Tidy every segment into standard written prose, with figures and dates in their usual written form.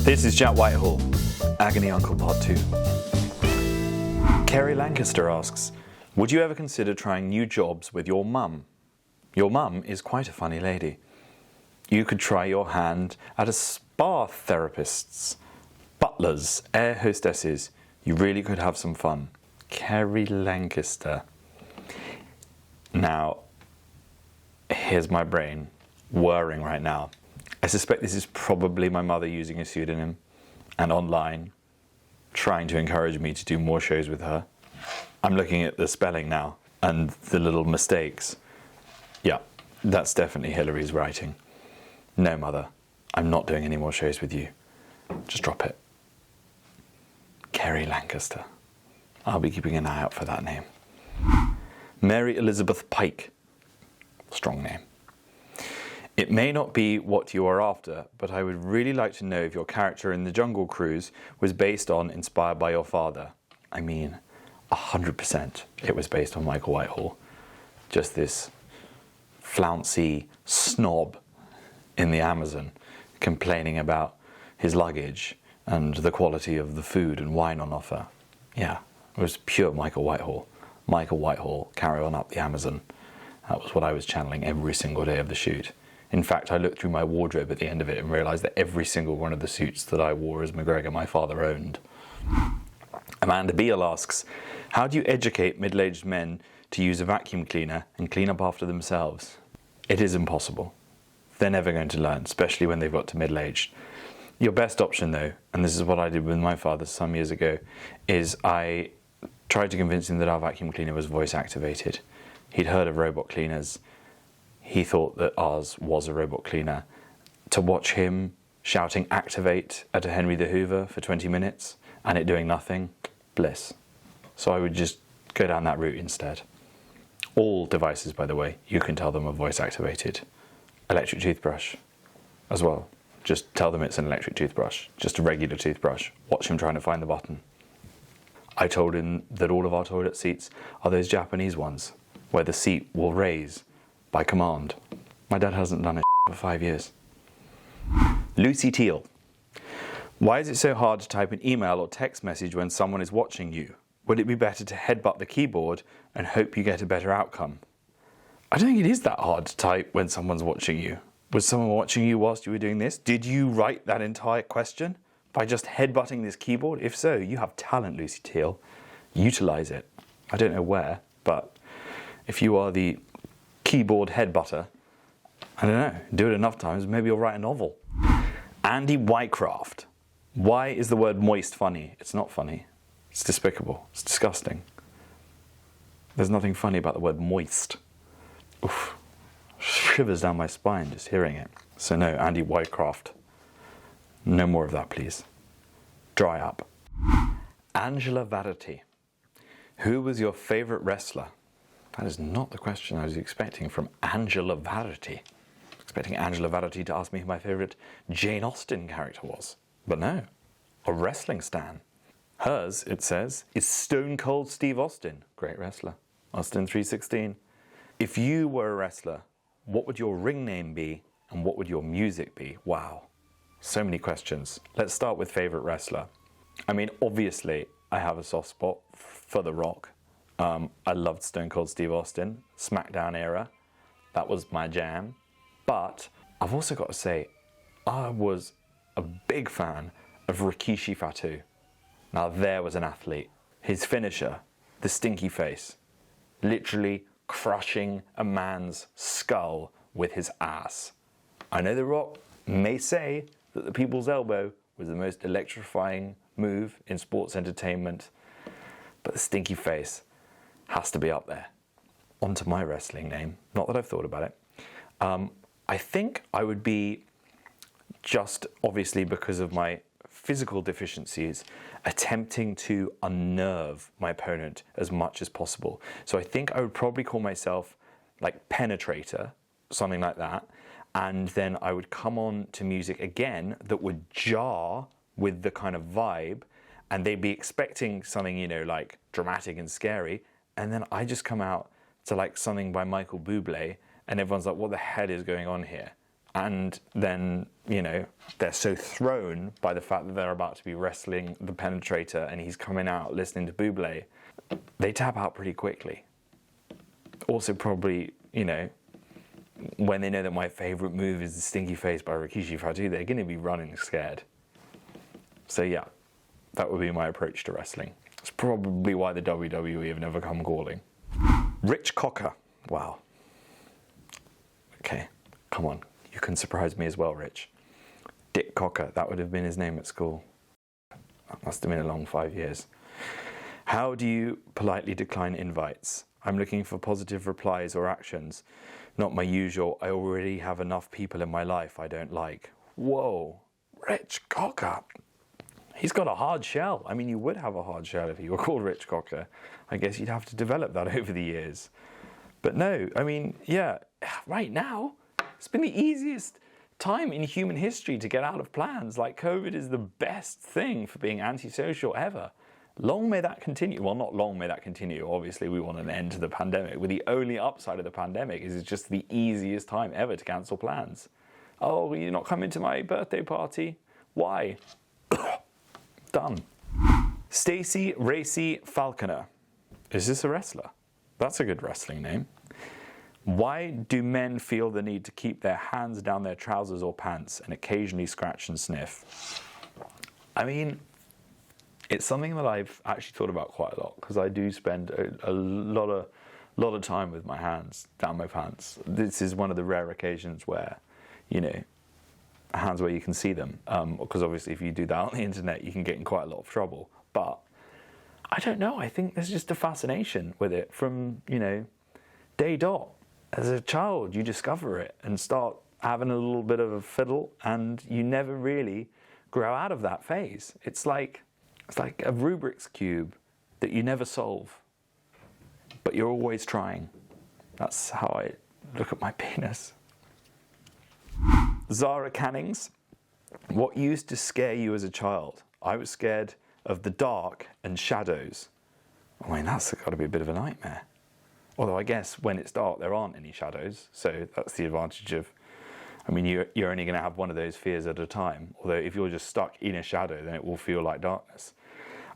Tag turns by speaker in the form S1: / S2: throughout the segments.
S1: This is Jack Whitehall, Agony Uncle Part 2. Kerry Lancaster asks, would you ever consider trying new jobs with your mum? Your mum is quite a funny lady. You could try your hand at a spa therapist's, butlers, air hostesses. You really could have some fun. Kerry Lancaster. Now, here's my brain whirring right now. I suspect this is probably my mother using a pseudonym and online, trying to encourage me to do more shows with her. I'm looking at the spelling now and the little mistakes. Yeah, that's definitely Hillary's writing. No, Mother, I'm not doing any more shows with you. Just drop it. Kerry Lancaster. I'll be keeping an eye out for that name. Mary Elizabeth Pike. Strong name. It may not be what you are after, but I would really like to know if your character in The Jungle Cruise was based on, inspired by your father. I mean, 100% it was based on Michael Whitehall. Just this flouncy snob in the Amazon complaining about his luggage and the quality of the food and wine on offer. Yeah, it was pure Michael Whitehall. Michael Whitehall, carry on up the Amazon. That was what I was channeling every single day of the shoot. In fact, I looked through my wardrobe at the end of it and realised that every single one of the suits that I wore as McGregor, my father owned. Amanda Beale asks, how do you educate middle-aged men to use a vacuum cleaner and clean up after themselves? It is impossible. They're never going to learn, especially when they've got to middle-aged. Your best option, though, and this is what I did with my father some years ago, is I tried to convince him that our vacuum cleaner was voice-activated. He'd heard of robot cleaners. He thought that ours was a robot cleaner. To watch him shouting activate at a Henry the Hoover for 20 minutes and it doing nothing, bliss. So I would just go down that route instead. All devices, by the way, you can tell them are voice activated. Electric toothbrush as well. Just tell them it's an electric toothbrush, just a regular toothbrush. Watch him trying to find the button. I told him that all of our toilet seats are those Japanese ones where the seat will raise by command. My dad hasn't done it for 5 years. Lucy Teal. Why is it so hard to type an email or text message when someone is watching you? Would it be better to headbutt the keyboard and hope you get a better outcome? I don't think it is that hard to type when someone's watching you. Was someone watching you whilst you were doing this? Did you write that entire question by just headbutting this keyboard? If so, you have talent, Lucy Teal. Utilise it. I don't know where, but if you are the keyboard headbutter, I don't know, do it enough times, maybe you'll write a novel. Andy Whitecraft. Why is the word moist funny? It's not funny. It's despicable. It's disgusting. There's nothing funny about the word moist. Oof. Shivers down my spine just hearing it. So no, Andy Whitecraft. No more of that, please. Dry up. Angela Varity. Who was your favourite wrestler? That is not the question I was expecting from Angela Varity. Expecting Angela Varity to ask me who my favourite Jane Austen character was. But no, a wrestling stan. Hers, it says, is Stone Cold Steve Austin. Great wrestler. Austin 316. If you were a wrestler, what would your ring name be and what would your music be? Wow. So many questions. Let's start with favourite wrestler. I mean, obviously, I have a soft spot for The Rock. I loved Stone Cold Steve Austin, SmackDown era. That was my jam. But I've also got to say, I was a big fan of Rikishi Fatu. Now there was an athlete. His finisher, the stinky face, literally crushing a man's skull with his ass. I know The Rock may say that the people's elbow was the most electrifying move in sports entertainment, but the stinky face has to be up there. On to my wrestling name. Not that I've thought about it. I think I would be, just obviously because of my physical deficiencies, attempting to unnerve my opponent as much as possible. So I think I would probably call myself like Penetrator, something like that. And then I would come on to music again that would jar with the kind of vibe, and they'd be expecting something, you know, like dramatic and scary. And then I just come out to like something by Michael Bublé, and everyone's like, what the hell is going on here? and then, they're so thrown by the fact that they're about to be wrestling the Penetrator and he's coming out listening to Buble, they tap out pretty quickly. Also probably, when they know that my favourite move is the Stinky Face by Rikishi Fatu, they're going to be running scared. So yeah, that would be my approach to wrestling. It's probably why the WWE have never come calling. Rich Cocker. Wow. Okay, come on. You can surprise me as well, Rich. Dick Cocker, that would have been his name at school. That must have been a long 5 years. How do you politely decline invites? I'm looking for positive replies or actions. Not my usual, I already have enough people in my life I don't like. Whoa, Rich Cocker. He's got a hard shell. I mean, you would have a hard shell if you were called Rich Cocker. I guess you'd have to develop that over the years. But no, I mean, yeah, right now, it's been the easiest time in human history to get out of plans. Like, COVID is the best thing for being antisocial ever. Long may that continue. Well, not long may that continue. Obviously, we want an end to the pandemic. But the only upside of the pandemic is it's just the easiest time ever to cancel plans. Oh, you're not coming to my birthday party? Why? Done. Stacey Racy Falconer. Is this a wrestler? That's a good wrestling name. Why do men feel the need to keep their hands down their trousers or pants and occasionally scratch and sniff? I mean, it's something that I've actually thought about quite a lot because I do spend a lot of time with my hands down my pants. This is one of the rare occasions where, hands where you can see them. Because obviously if you do that on the internet, you can get in quite a lot of trouble. But I don't know. I think there's just a fascination with it from, day dot. As a child, you discover it and start having a little bit of a fiddle, and you never really grow out of that phase. It's like a Rubik's Cube that you never solve, but you're always trying. That's how I look at my penis. Zara Cannings, what used to scare you as a child? I was scared of the dark and shadows. I mean, that's got to be a bit of a nightmare. Although I guess when it's dark, there aren't any shadows. So that's the advantage of, you're only going to have one of those fears at a time. Although if you're just stuck in a shadow, then it will feel like darkness.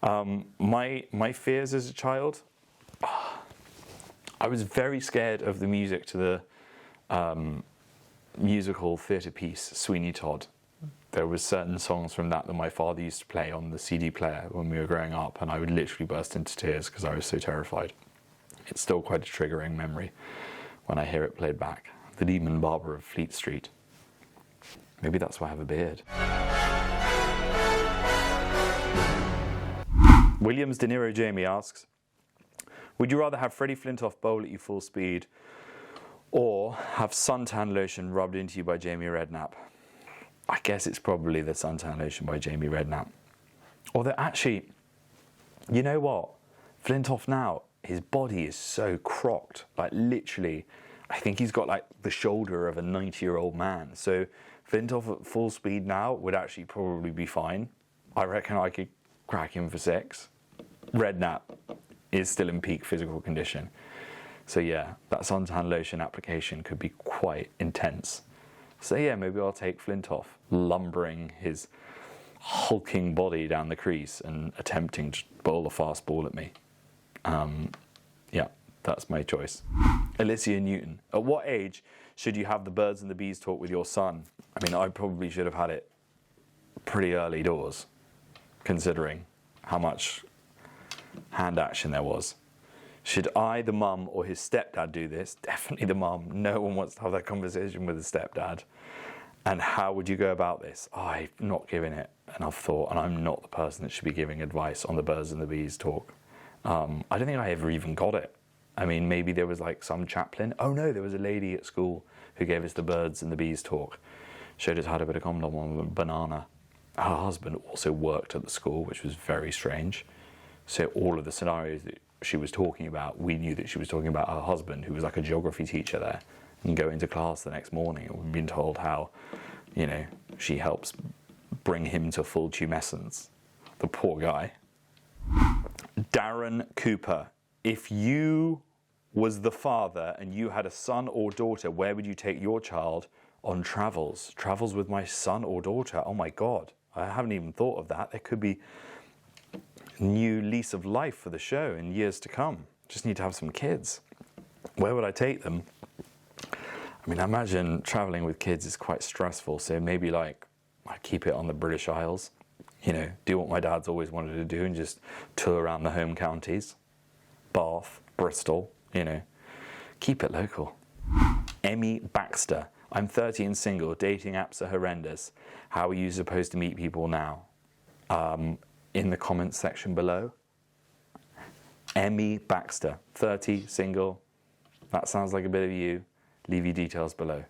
S1: My fears as a child, I was very scared of the music to the musical theatre piece, Sweeney Todd. There were certain songs from that my father used to play on the CD player when we were growing up, and I would literally burst into tears because I was so terrified. It's still quite a triggering memory when I hear it played back. The Demon Barber of Fleet Street. Maybe that's why I have a beard. Williams De Niro Jamie asks, would you rather have Freddie Flintoff bowl at you full speed or have suntan lotion rubbed into you by Jamie Redknapp? I guess it's probably the suntan lotion by Jamie Redknapp. Although actually, you know what? Flintoff now, his body is so crocked. Like literally, I think he's got like the shoulder of a 90-year-old man. So Flintoff at full speed now would actually probably be fine. I reckon I could crack him for 6. Redknapp is still in peak physical condition. So yeah, that suntan lotion application could be quite intense. So yeah, maybe I'll take Flintoff, lumbering his hulking body down the crease and attempting to bowl a fast ball at me. Yeah, that's my choice. Alicia Newton. At what age should you have the birds and the bees talk with your son? I probably should have had it pretty early doors, considering how much hand action there was. Should I, the mum, or his stepdad do this? Definitely the mum. No one wants to have that conversation with the stepdad. And how would you go about this? I've not given it enough thought, and I'm not the person that should be giving advice on the birds and the bees talk. I don't think I ever even got it. Maybe there was like some chaplain. Oh no, there was a lady at school who gave us the birds and the bees talk. Showed us how to put a condom on a banana. Her husband also worked at the school, which was very strange. So all of the scenarios that she was talking about, we knew that she was talking about her husband, who was like a geography teacher there, and go into class the next morning and we've been told how, she helps bring him to full tumescence. The poor guy. Darren Cooper. If you was the father and you had a son or daughter, where would you take your child on travels with my son or daughter. Oh my God, I haven't even thought of that. There could be new lease of life for the show in years to come. Just need to have some kids. Where would I take them? I mean, I imagine traveling with kids is quite stressful. So maybe like I keep it on the British Isles, you know, do what my dad's always wanted to do and just tour around the home counties, Bath, Bristol, you know, keep it local. Emmy Baxter, I'm 30 and single, dating apps are horrendous. How are you supposed to meet people now? In the comments section below. Emmy Baxter, 30, single. That sounds like a bit of you. Leave your details below.